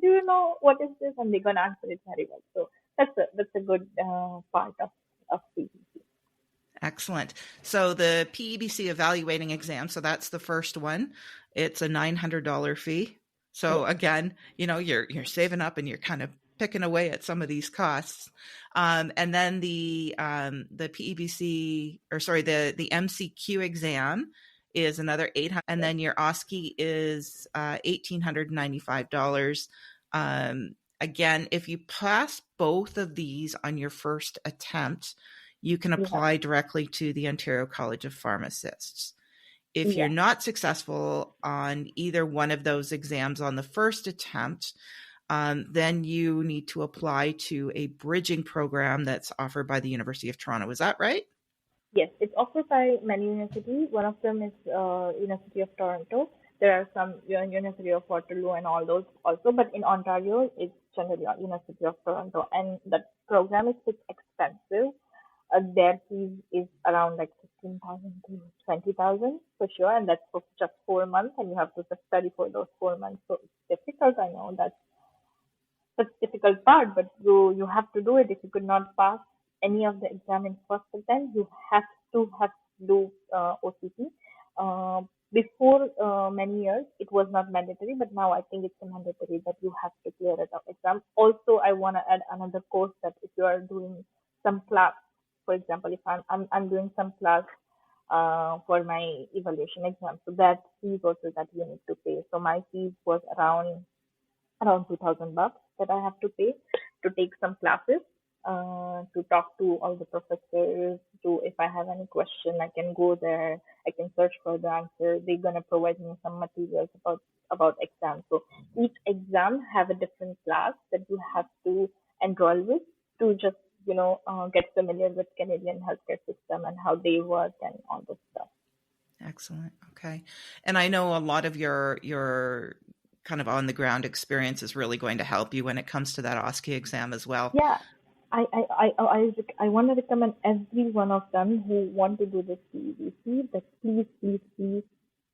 you know what is this? And they're gonna answer it very well. So that's a good part of PEBC. Excellent. So the PEBC evaluating exam, so that's the first one. It's a $900 fee. So Yes, again, you're saving up and you're kind of picking away at some of these costs. And then the PEBC, or sorry, the MCQ exam is another 800, and yes, then your OSCE is $1,895. Again, if you pass both of these on your first attempt, you can yeah, apply directly to the Ontario College of Pharmacists. If you're yeah. not successful on either one of those exams on the first attempt, then you need to apply to a bridging program that's offered by the University of Toronto. Is that right? Yes, it's offered by many universities. One of them is University of Toronto. There are some University of Waterloo and all those also, but in Ontario, it's generally University of Toronto, and the program is quite expensive. Their fees is around like 15,000 to 20,000 for sure, and that's for just 4 months, and you have to just study for those 4 months. So it's difficult. I know that's difficult part, but you have to do it. If you could not pass any of the exam in first attempt, you have to do OCT. Uh, Before many years, it was not mandatory, but now I think it's mandatory that you have to clear it up exam. Also, I want to add another course that if you are doing some class, for example, if I'm doing some class for my evaluation exam, so that fees also that you need to pay. So my fees was around $2,000 that I have to pay to take some classes, to talk to all the professors. To if I have any question, I can go there. I can search for the answer. They're gonna provide me some materials about exams. So each exam have a different class that you have to enroll with to just get familiar with Canadian healthcare system and how they work and all this stuff. Excellent. Okay. And I know a lot of your kind of on the ground experience is really going to help you when it comes to that OSCE exam as well. Yeah, I want to recommend every one of them who want to do this PEDC that please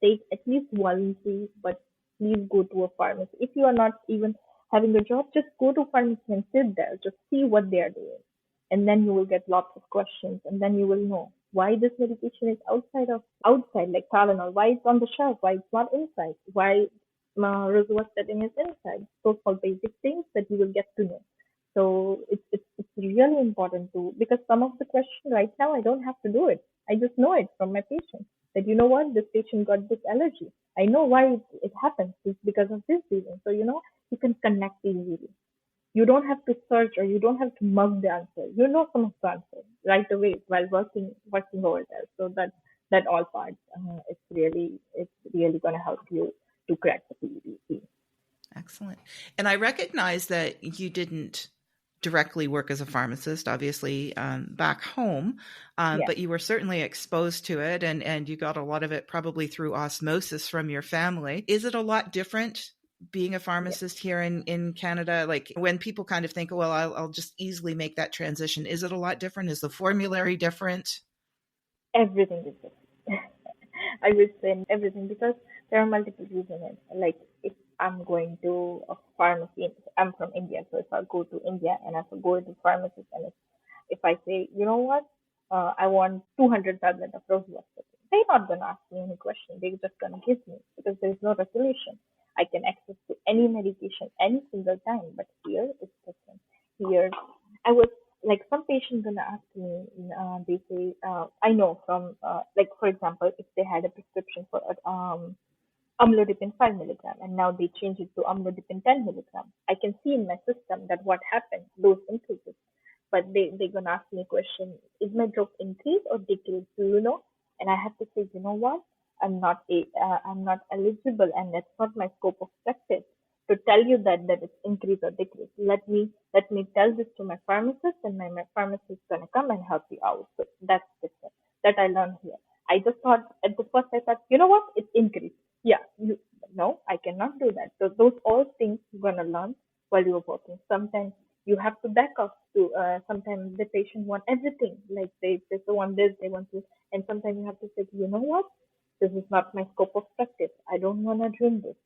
take at least one fee, but please go to a pharmacy. If you are not even having a job, just go to pharmacy and sit there, just see what they are doing, and then you will get lots of questions, and then you will know why this medication is outside like Tylenol, why it's on the shelf, why it's not inside, why rosuvastatin is inside. Those are basic things that you will get to know. So it's really important to, because some of the question right now I don't have to do it. I just know it from my patient that you know what, this patient got this allergy. I know why it happens. It's because of this reason. So you can connect easily. You don't have to search or you don't have to mug the answer. You know some of the answer right away while working over there. So that all part, it's really gonna help you to crack the PEDC. Excellent. And I recognize that you didn't directly work as a pharmacist, obviously, back home, Yeah, but you were certainly exposed to it, and you got a lot of it probably through osmosis from your family. Is it a lot different being a yeah. pharmacist here in Canada? Like when people kind of think, oh, well, I'll just easily make that transition. Is it a lot different? Is the formulary different? Everything is different. I would say everything, because There are multiple reasons. Like if I'm going to a pharmacy, I'm from India, so if I go to India and if I go to pharmacist and if I say, you know what, I want 200 tablets of rosuvastatin, they're not gonna ask me any question. They're just gonna give me because there's no resolution. I can access to any medication any single time, but here it's different. Here, I was like some patients gonna ask me, they say, I know from like for example, if they had a prescription for amlodipine 5 milligram and now they change it to amlodipine 10 milligram. I can see in my system that what happened, those increases. But they're going to ask me a question, is my drug increase or decrease? Do you know? And I have to say, you know what? I'm not eligible and that's not my scope of practice to tell you that it's increase or decrease. Let me tell this to my pharmacist and my pharmacist is gonna come and help you out. So that's different. That I learned here. I just thought at the first I thought, you know what? It's increase. Yeah, no, I cannot do that. So those all things you're gonna learn while you're working. Sometimes you have to back off to sometimes the patient want everything. Like they just want this, they want to and sometimes you have to say, you know what? This is not my scope of practice. I don't wanna drink this.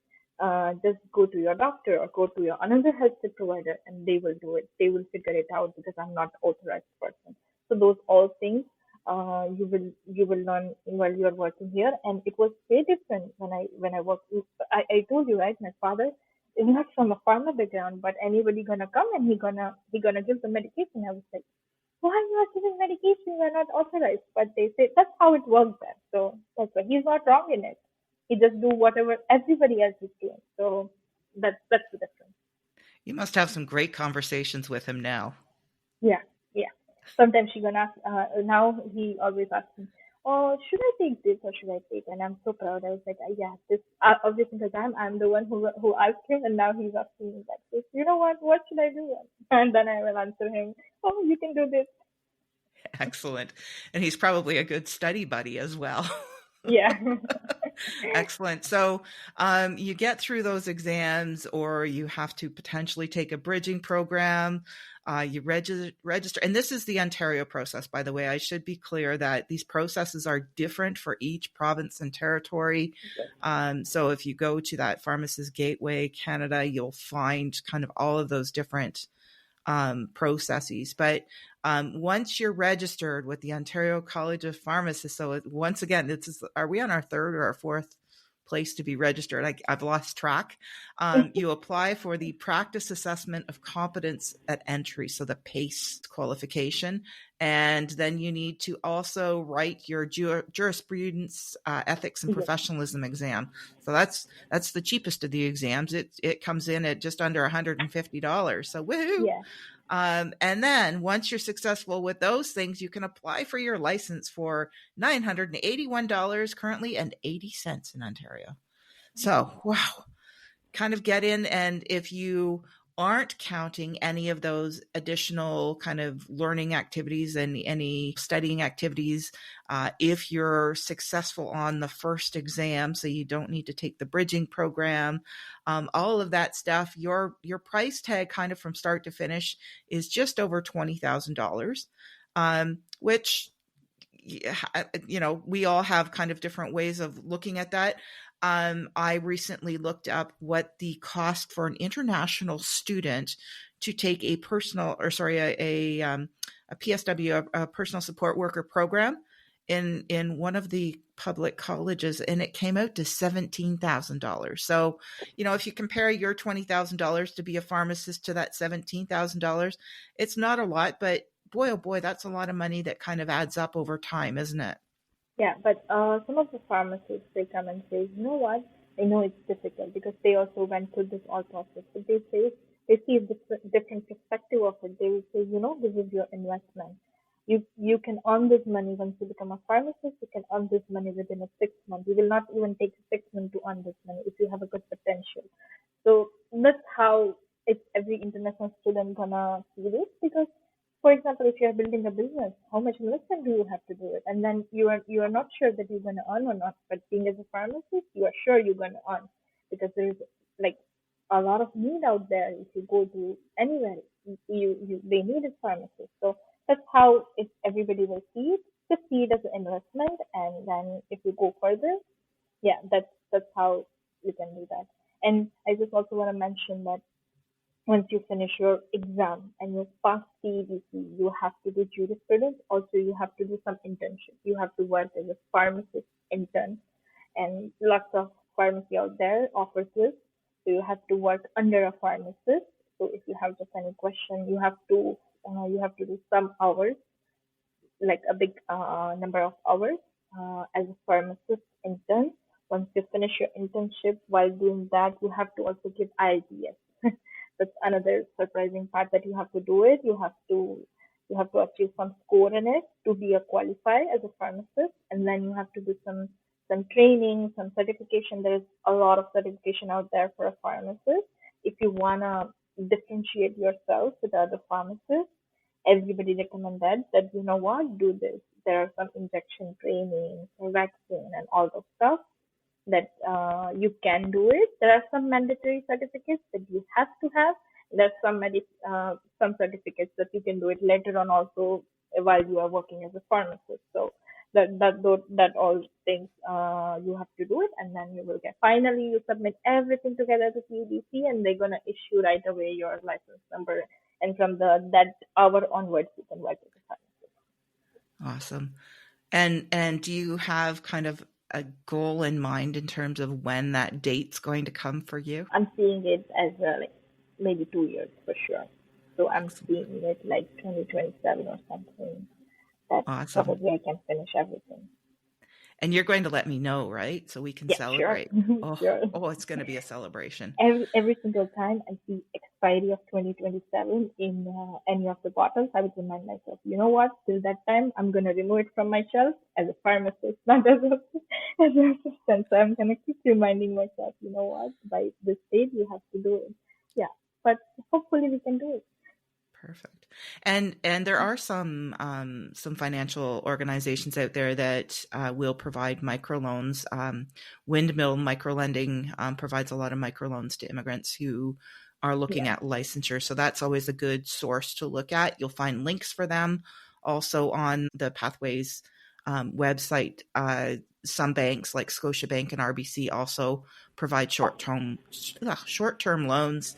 Just go to your doctor or go to your another healthcare provider and they will do it. They will figure it out because I'm not authorized person. So those all things you will learn while you're working here. And it was very different when I worked. I told you right, my father is not from a pharma background, but anybody gonna come and he gonna give the medication. I was like, why you are giving medication? We're not authorized. But they say that's how it works there. So that's why he's not wrong in it. He just do whatever everybody else is doing. So that's the difference. You must have some great conversations with him now. Yeah, yeah. Sometimes she gonna ask. Now he always asks me, "Oh, should I take this or should I take?" And I'm so proud. I was like, "Yeah, this." Every single time, I'm the one who asked him, and now he's asking me that. So, you know what? What should I do? And then I will answer him. Oh, you can do this. Excellent. And he's probably a good study buddy as well. Yeah, Excellent. So you get through those exams, or you have to potentially take a bridging program. You register, and this is the Ontario process, by the way. I should be clear that these processes are different for each province and territory. So if you go to that Pharmacist Gateway Canada, you'll find kind of all of those different processes. But once you're registered with the Ontario College of Pharmacists, so once again, are we on our third or our fourth place to be registered? I've lost track. You apply for the Practice Assessment of Competence at Entry, so the PACE qualification. And then you need to also write your jurisprudence, ethics, and yeah, professionalism exam. So that's the cheapest of the exams. It comes in at just under $150. So woohoo! yeah. And then once you're successful with those things, you can apply for your license for $981 currently and 80 cents in Ontario. So, wow, kind of get in. And if you aren't counting any of those additional kind of learning activities and any studying activities, if you're successful on the first exam, so you don't need to take the bridging program, all of that stuff, your price tag kind of from start to finish is just over $20,000, which we all have kind of different ways of looking at that. I recently looked up what the cost for an international student to take a PSW, a personal support worker program in one of the public colleges, and it came out to $17,000. So, if you compare your $20,000 to be a pharmacist to that $17,000, it's not a lot, but boy, oh boy, that's a lot of money that kind of adds up over time, isn't it? Yeah, but some of the pharmacists they come and say, you know what? I know it's difficult because they also went through this all process. But they say they see a different perspective of it. They will say, this is your investment. You can earn this money once you become a pharmacist. You can earn this money within a 6 months. You will not even take 6 months to earn this money if you have a good potential. So that's how it's every international student gonna see this because for example, if you are building a business, how much investment do you have to do it? And then you are not sure that you're gonna earn or not. But being as a pharmacist, you are sure you're gonna earn because there's like a lot of need out there. If you go to anywhere, you they need a pharmacist. So that's how everybody will see it. Just see it as an investment, and then if you go further, yeah, that's how you can do that. And I just also want to mention that once you finish your exam and you pass CEDC, you have to do jurisprudence. Also, you have to do some internship. You have to work as a pharmacist intern, and lots of pharmacy out there offers this. So you have to work under a pharmacist. So if you have just any question, you have to do some hours, like a big number of hours as a pharmacist intern. Once you finish your internship, while doing that, you have to also give IELTS. That's another surprising part that you have to do it. You have to achieve some score in it to be a qualify as a pharmacist, and then you have to do some training, some certification. There's a lot of certification out there for a pharmacist. If you wanna differentiate yourself with other pharmacists, everybody recommended that you know what, do this. There are some injection training, vaccine, and all those stuff that you can do it. There are some mandatory certificates that you have to have. There's some certificates that you can do it later on also while you are working as a pharmacist. So that all things you have to do it, and then you will get. Finally, you submit everything together to CDC, and they're gonna issue right away your license number. And from that hour onwards, you can work as a pharmacist. Awesome. And do you have kind of a goal in mind in terms of when that date's going to come for you? I'm seeing it as like maybe 2 years for sure. So I'm Excellent. seeing it like 2027 or something. That Awesome. probably I can finish everything. And you're going to let me know, right? So we can Yeah, sure, celebrate. Oh, sure. oh, it's going to be a celebration. Every single time I see expiry of 2027 in any of the bottles, I would remind myself, you know what? Till that time, I'm gonna remove it from my shelf as a pharmacist, not as as an assistant. So I'm gonna keep reminding myself, you know what? By this date, you have to do it. Yeah, but hopefully we can do it. Perfect. And there are some financial organizations out there that will provide microloans. Windmill Microlending provides a lot of microloans to immigrants who are looking Yeah, at licensure. So that's always a good source to look at. You'll find links for them also on the Pathways website. Some banks like Scotiabank and RBC also provide short term loans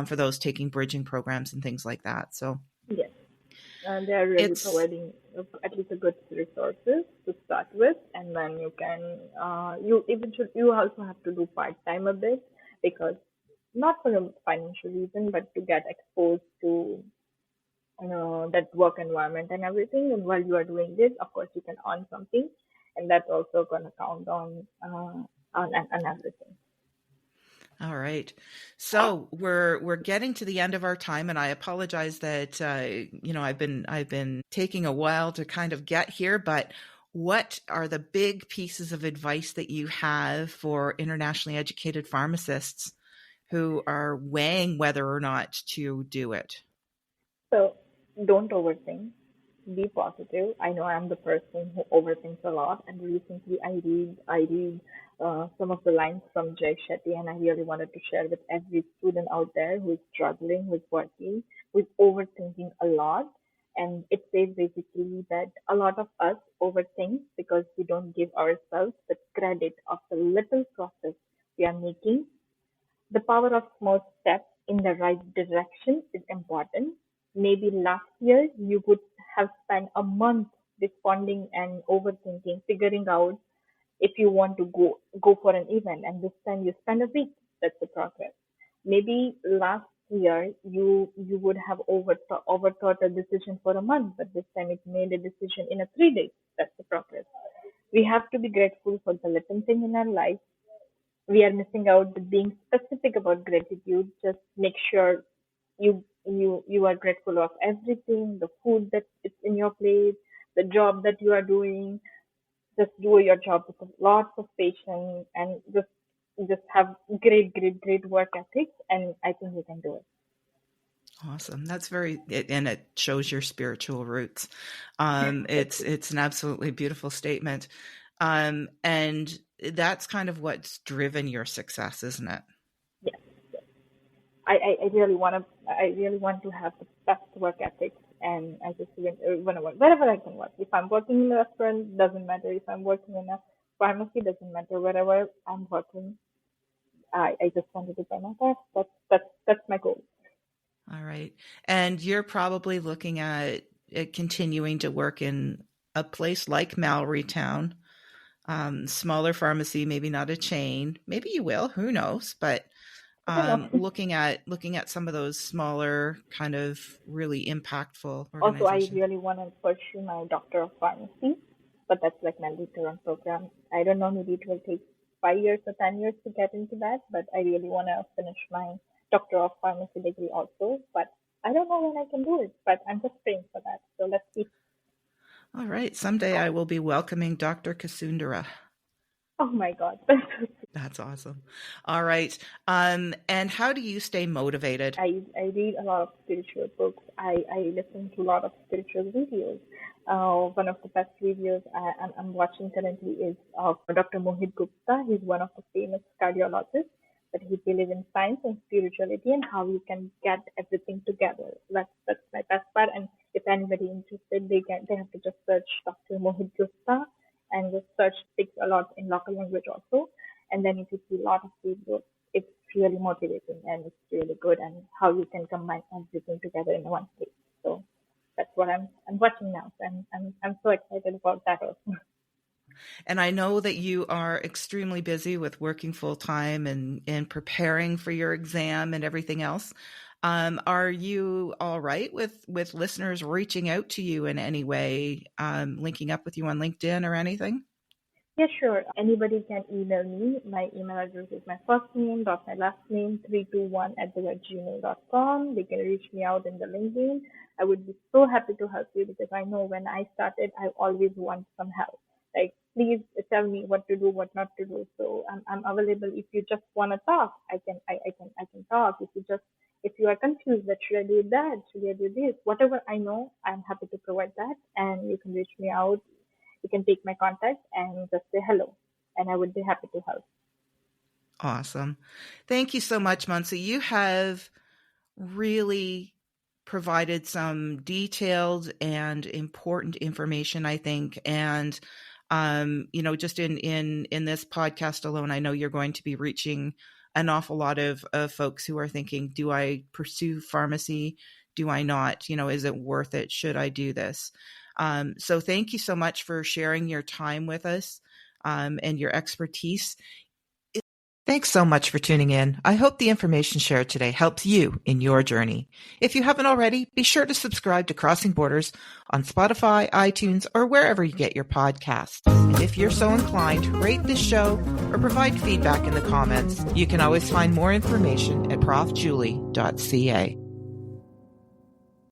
for those taking bridging programs and things like that. So yes. And they are really it's providing at least a good resources to start with, and then you can you also have to do part time a bit, because not for a financial reason, but to get exposed to that work environment and everything. And while you are doing this, of course, you can earn something, and that's also gonna count on everything. all right. So we're getting to the end of our time, and I apologize that I've been taking a while to kind of get here, but what are the big pieces of advice that you have for internationally educated pharmacists who are weighing whether or not to do it? So don't overthink. Be positive. I know I'm the person who overthinks a lot, and recently I read some of the lines from Jay Shetty, and I really wanted to share with every student out there who is struggling, who is working, who is overthinking a lot. And it says basically that a lot of us overthink because we don't give ourselves the credit of the little process we are making. The power of small steps in the right direction is important. Maybe last year you would have spent a month responding and overthinking, figuring out if you want to go for an event, and this time you spend a week. That's the progress. Maybe last year you would have overthought a decision for a month, but this time it made a decision in a 3 days. That's the progress. We have to be grateful for the little thing in our life. We are missing out with being specific about gratitude. Just make sure you are grateful of everything, the food that is in your plate, the job that you are doing. Just do your job with lots of patience, and just have great work ethics, and I think you can do it. Awesome. That's and it shows your spiritual roots. It's an absolutely beautiful statement. And that's kind of what's driven your success, isn't it? Yes. I really want to have the best work ethics, and I just want to work wherever I can work. If I'm working in a restaurant, doesn't matter. If I'm working in a pharmacy doesn't matter. Wherever I'm working, I just want to do my best. That's my goal. All right. And you're probably looking at continuing to work in a place like Mallorytown, smaller pharmacy, maybe not a chain. Maybe you will, who knows? But I don't know. looking at some of those smaller, kind of really impactful Also, I organizations. really want to pursue my Doctor of Pharmacy, but that's like my later on program. I don't know, maybe it will take 5 years or 10 years to get into that, but I really want to finish my Doctor of Pharmacy degree also. But I don't know when I can do it, but I'm just praying for that. So let's see. All right. Someday I will be welcoming Dr. Kasundara. Oh my God. That's awesome. All right. And how do you stay motivated? I read a lot of spiritual books. I listen to a lot of spiritual videos. One of the best videos I'm watching currently is of Dr. Mohit Gupta. He's one of the famous cardiologists, but he believes in science and spirituality and how you can get everything together. That's my best part. And if anybody interested, they have to just search Dr. Mohit Gupta and just search, speaks a lot in local language also. And then if you see a lot of videos, it's really motivating and it's really good, and how you can combine everything together in one place. So that's what I'm watching now. So I'm so excited about that also. And I know that you are extremely busy with working full time and preparing for your exam and everything else. Are you all right with listeners reaching out to you in any way, linking up with you on LinkedIn or anything? Yeah, sure. Anybody can email me. My email address is my first name dot my last name 321 @gmail.com. They can reach me out in the LinkedIn. I would be so happy to help you because I know when I started, I always want some help. Like, please tell me what to do, what not to do. So I'm available. If you just want to talk, I can talk. If you are confused, that should I do that? Should I do this? Whatever I know, I'm happy to provide that. And you can reach me out, you can take my contact and just say hello, and I would be happy to help. Awesome. Thank you so much, Mansi. You have really provided some detailed and important information, I think. And, just in this podcast alone, I know you're going to be reaching an awful lot of folks who are thinking, do I pursue pharmacy? Do I not? Is it worth it? Should I do this? So thank you so much for sharing your time with us, and your expertise. Thanks so much for tuning in. I hope the information shared today helps you in your journey. If you haven't already, be sure to subscribe to Crossing Borders on Spotify, iTunes, or wherever you get your podcasts. And if you're so inclined, rate this show or provide feedback in the comments. You can always find more information at profjulie.ca.